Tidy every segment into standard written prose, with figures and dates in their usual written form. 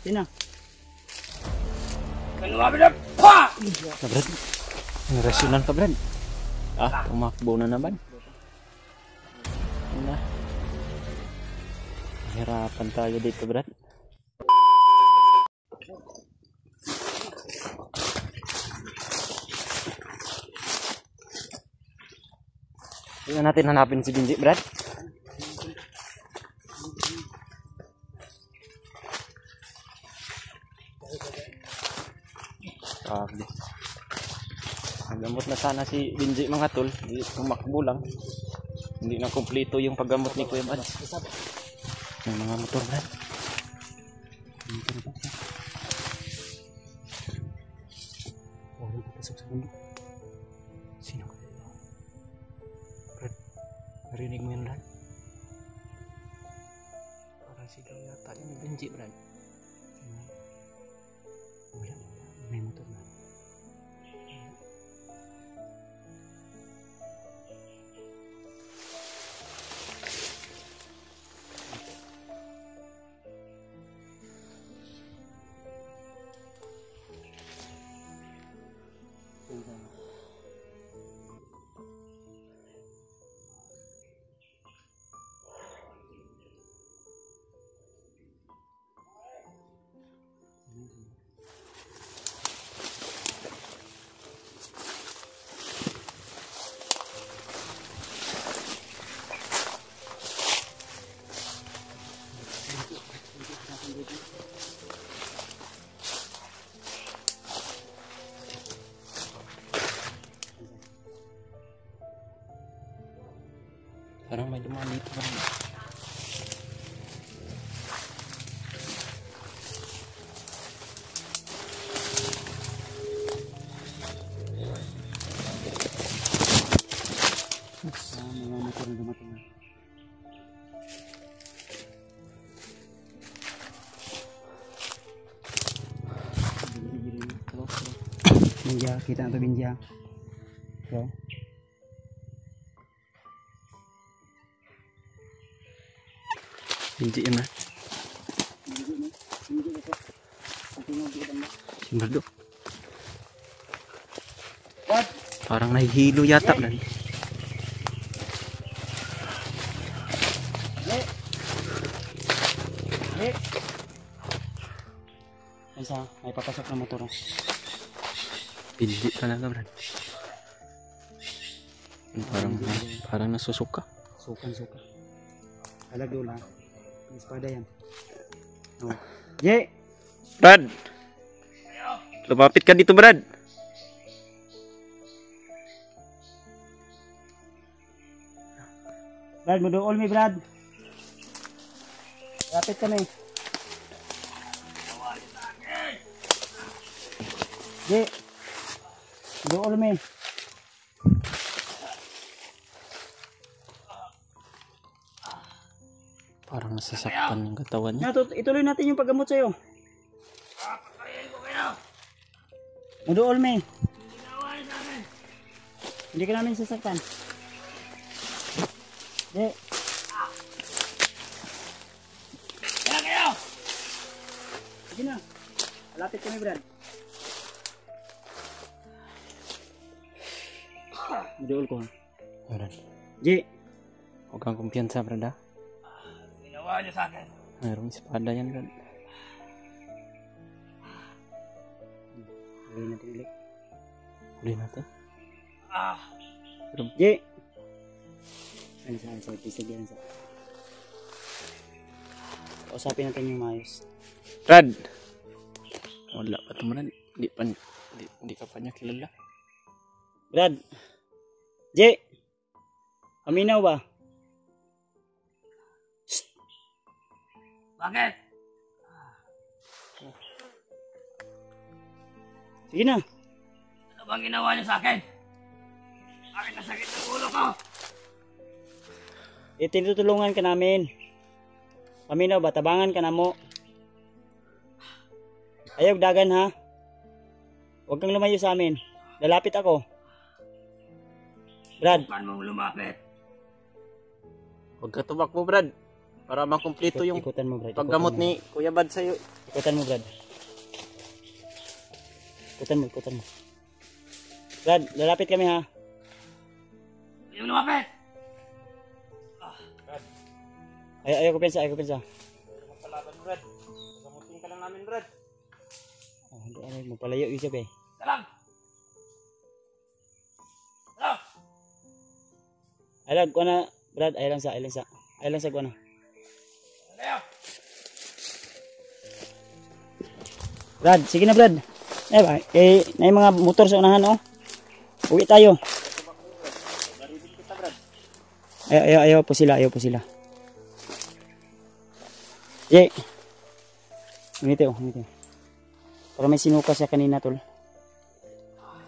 Sino? Kaluwabi na pa! Brad, narasyonan ka Brad. Tumakbo na naman. Yun na. Mahirapan tayo dito Brad. Tingnan natin hanapin si Binji Brad. Sabi. Nagamot na sana si Binji mga tol. Tumakbo lang. Hindi na kumpleto yung paggamot ni Kuya Bads. May mga motor Brad. Huwag papasok sa bundok. Sino ka? Brad, narinig mo yun Brad? Parang sigaw yata yung Binji Brad. Wala, may motor na. Parang may dumaan dito ba? Mga motor na dumating na. Binja, kita na ito Binja. So. Binji yun na. Simbardo. Parang nahihilo yata na. Isa, may papasok na motor. Binji talaga Brad. Parang nasusuka. Sukan. Alag doon ha. Ang espada yan. Oh. Ye! Brad! Lumapit ka dito Brad. Brad, muduol mi Brad. Lapit ka na eh. Ye! Muduol mi. Parang nasasaktan yung katawan niya. Ituloy natin yung paggamot sa'yo. Muduol mi. Hindi ka namin sasaktan. Ye! Sige na. Lapit kami Brad. Muduol ko ha. Brad. Ye! Huwag kang kumpiyansa Brad ha. Ginawa niyo sa akin. Mayroong espada yan Brad. Huli natin ulit. Huli natin. Ye! Ano sa pisag yan sa. Usapin natin yung maayos. Brad! Wala pa ito Brad. Hindi ka pa niya kilala. Brad! Je! Aminaw ba? Shh! Bakit? Sige na. Ano bang ginawa niyo sa akin? Bakit nasakit ang ulo ko? Tinutulungan ka namin. Aminaw ba? Tabangan ka na mo. Ayaw dagan ha. Huwag kang lumayo sa amin. Lalapit ako. Brad. Huwag mong lumapit. Huwag ka tumakbo Brad. Para makumpleto yung Ikutan mo, Brad. paggamot ni Kuya Bad sa'yo. Ikutan mo, Brad. Ikutan mo. Brad, lalapit kami ha. Yung lumapit! Ayaw ko pensa. Magkalaban, Brad. Pagamutin ka lang namin, Brad. Hindi, magpalayo yung sabi. Dalang! Dalang! Alag ko na, Brad. Ay lang sa ko na. Dalang! Brad, sige na, Brad. Na yung mga motor sa unahan, oh. Uwi tayo. Ayaw po sila. Ye. Ngiti. Para may sinuka siya kanina, tol.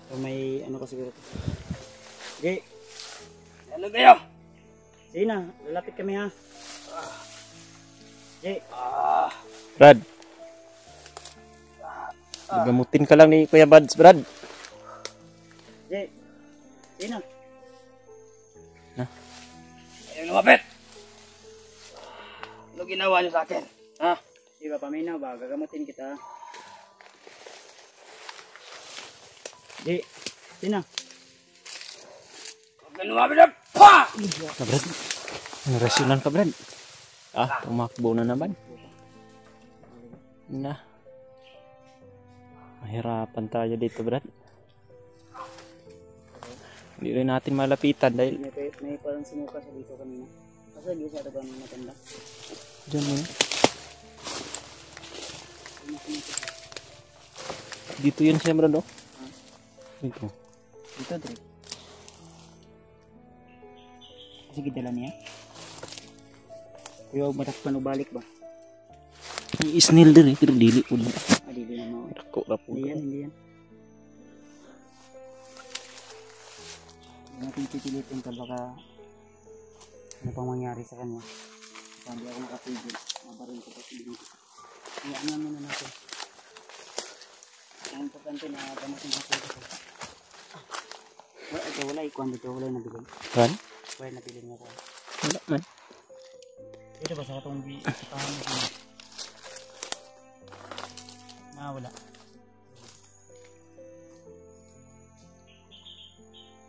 Para may ano ka siguro. Ye. Ano kayo? Sige na, lalapit kami ha. Ye. Brad. Pagamutin ka lang ni Kuya Bads, Brad. Ye. Sige na. Yung lumapit! Ano ginawa niyo sa akin? Ha? Di ba, paminaw ba? Gagamutin kita. Ye. Sige na. Huwag na lumapit na! Pa! Na, Brad. Narasyonan ka, Brad. Tumakbo na naman. Na. Mahirapan tayo dito, Brad. Hindi rin natin malapitan dahil May parang sinuka sa dito kanina. Kasi di sa ito ba nang matanda? dyan mo. Dito yun siya, Brad, oh. Dito. Dito, Dre. Sige, dala niya. Kuya, huwag matakpan o balik ba? Yung isnil din, pero dili po na. Dili na mo. Ako na po. Hindi yan. Hindi natin pipilitin ka baka ano pang mangyari sa kanya. Baka hindi ako makapigil. Mabarin ko pa pigil. Kaya ano muna natin. Ang importante na gamatin sa pwede ko. Wala ikuan dito. Wala yung nabilin. Kan? Wala yung nabilin mo ko. Wala man. Dito ba sa katong pahan mo sila? Wala.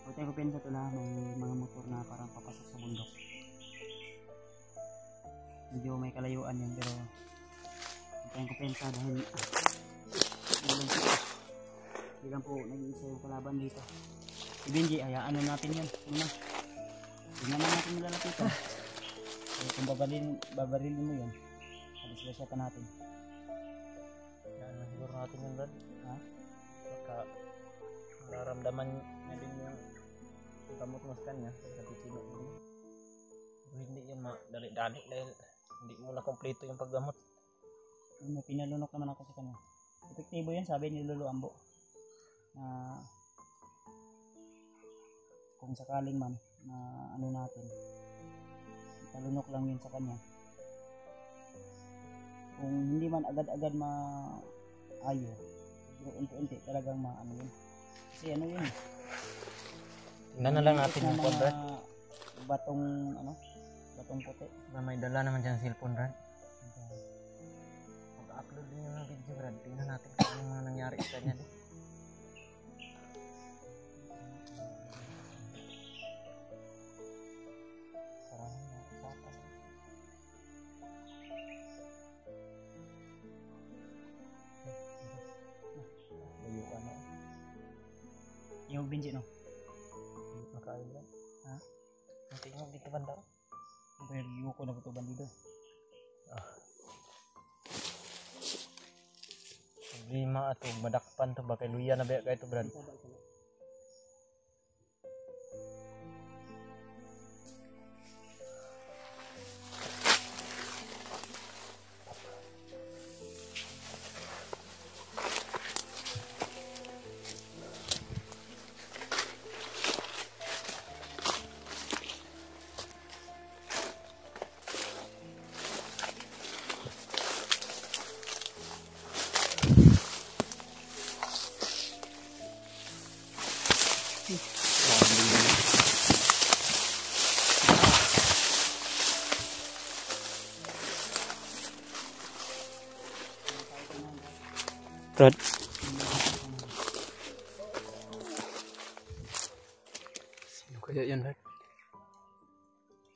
Pagkaya ko pinsa ito na may mga motor na parang papasok sa bundok. Medyo may kalayuan yan pero pagkaya ko pinsa dahil hindi lang po nag-iisa yung kalaban dito. Si Benji, hayaan na natin yan. Hindi naman natin nilalapitan. Kung babarilin mo yan, alis-lasya ka natin. Yan, siguro natin yun, Brad. Ha? Baka nararamdaman na din yung gamot mo sa kanya. Napipino din. Pero hindi yan madali-dali dahil hindi mo na kompleto yung paggamot. Pinalunok naman ako sa kanya. Epektibo yan, sabi ni Lolo Ambo. Kung sakaling man na ano natin, palunok lang yun sa kanya. Kung hindi man agad-agad maayo, pero unti-unti talagang maano yun. Kasi ano yun, Tingnan na lang natin yung phone, Brad. Batong puti. May dala naman dyan cellphone, Brad. Mag-upload din yung video, Brad. Tingnan natin kung ano mga nangyari sa kanya. Yung Benji, no? Makain ba? Ha? Nanti mo dito banda. Pero yung ko na ito bandido. Lima ato madakpan to bakay luya na ba ito, Brad? Brad. Sino kaya yan, Brad?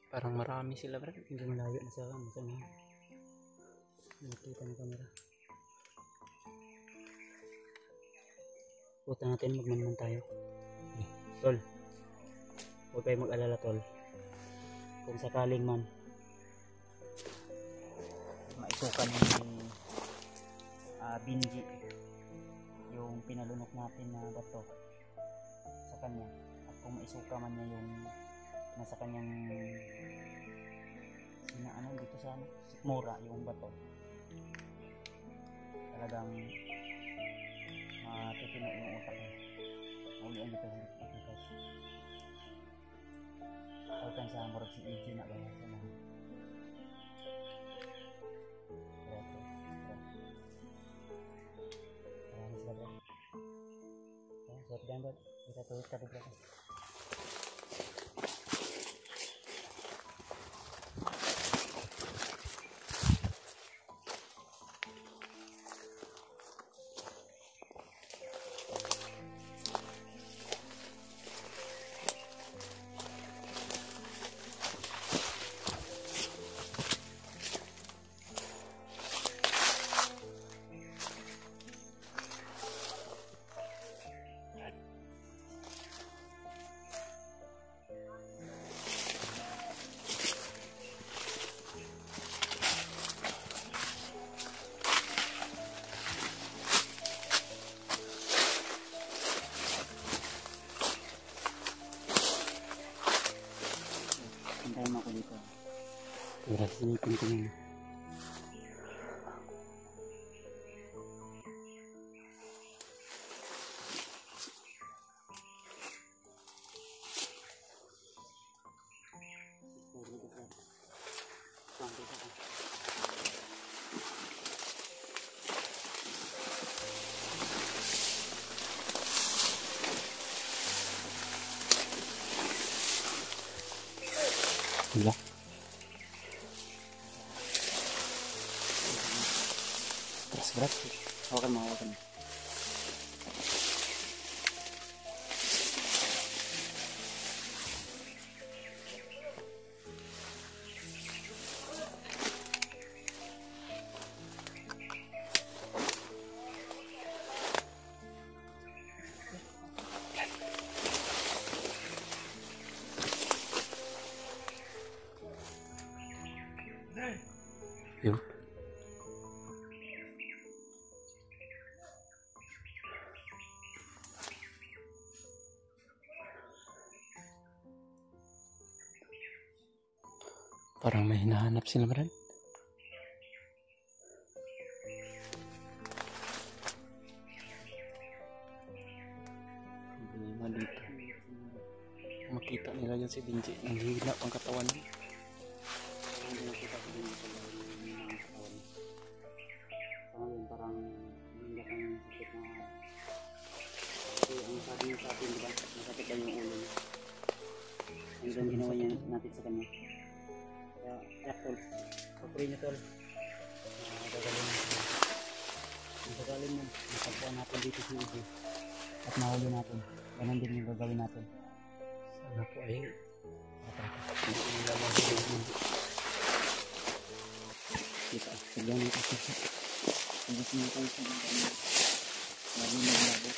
Parang marami sila, Brad. Hindi malayo na sa kami. Saan na? Nakita ng camera. Puta natin, magmanman tayo. Tol. Huwag kayo mag-alala, tol. Kung sakaling man maisukan ni Binji yung pinalunok natin na bato sa kanya, at kung maisuka man niya yung nasa kanyang ano dito sa sikmura yung bato, talagang matutino yung utak niya. Maulian dito guys. Alkan sa morag si EJ na gaya sa mga suat gambar bisa tulis tadi berapa. Hintayin mo ako dito. Silipin ko muna. Gila. Terus berat. Hawakan mau hawakan. Yuk. Parang may hinahanap sila, Brad. Problema dito. Makita nila yun si Binji. Nanghihila ang katawan niya. Parang hindi kang sakit na kasi ang sabi niya sa atin, diba? Masakit lang yung ulo niya. Ang doon ginawa niya natin sa kanya. Kaya tol, pag-pray niya tol, gagalin natin. Ang gagalin mo, matagpuan natin dito si EJ at mahuli natin. Ganun din yung gagawin natin. Sana po ay hindi nila mahulog mo. Kita, sagyan mo kasi sa hindi mo tayo sa mga lalo maglabo.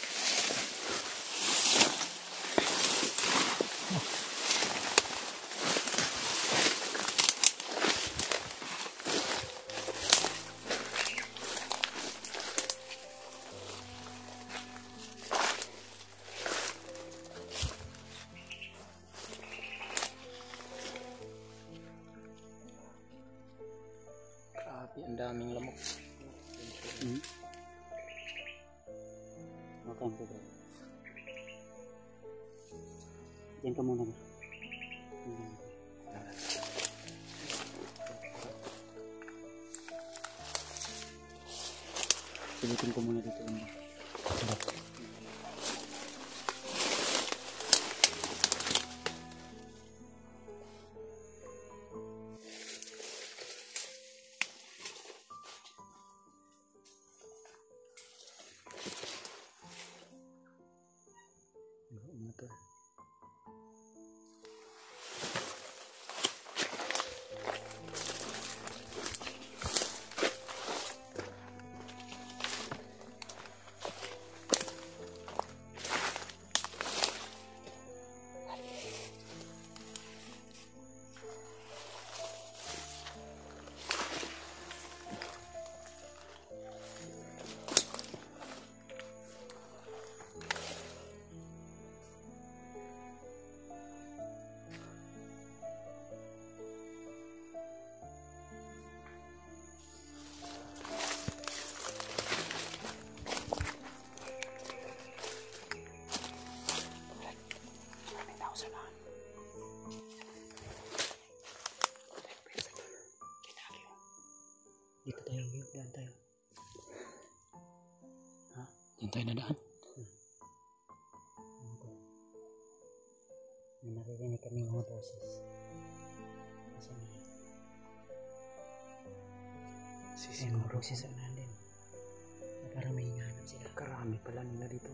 Grabe, ang daming lamok. Makan ko bro. Diyan ka muna bro. Silipin ko muna dito bro. tol. Dito tayo, daan tayo. Ha? Diyan tayo nadaan. May naririnig kami mga boses. Asan na? Siguro boses sa natin. Para may hinahanap sila. Karami pala nila dito.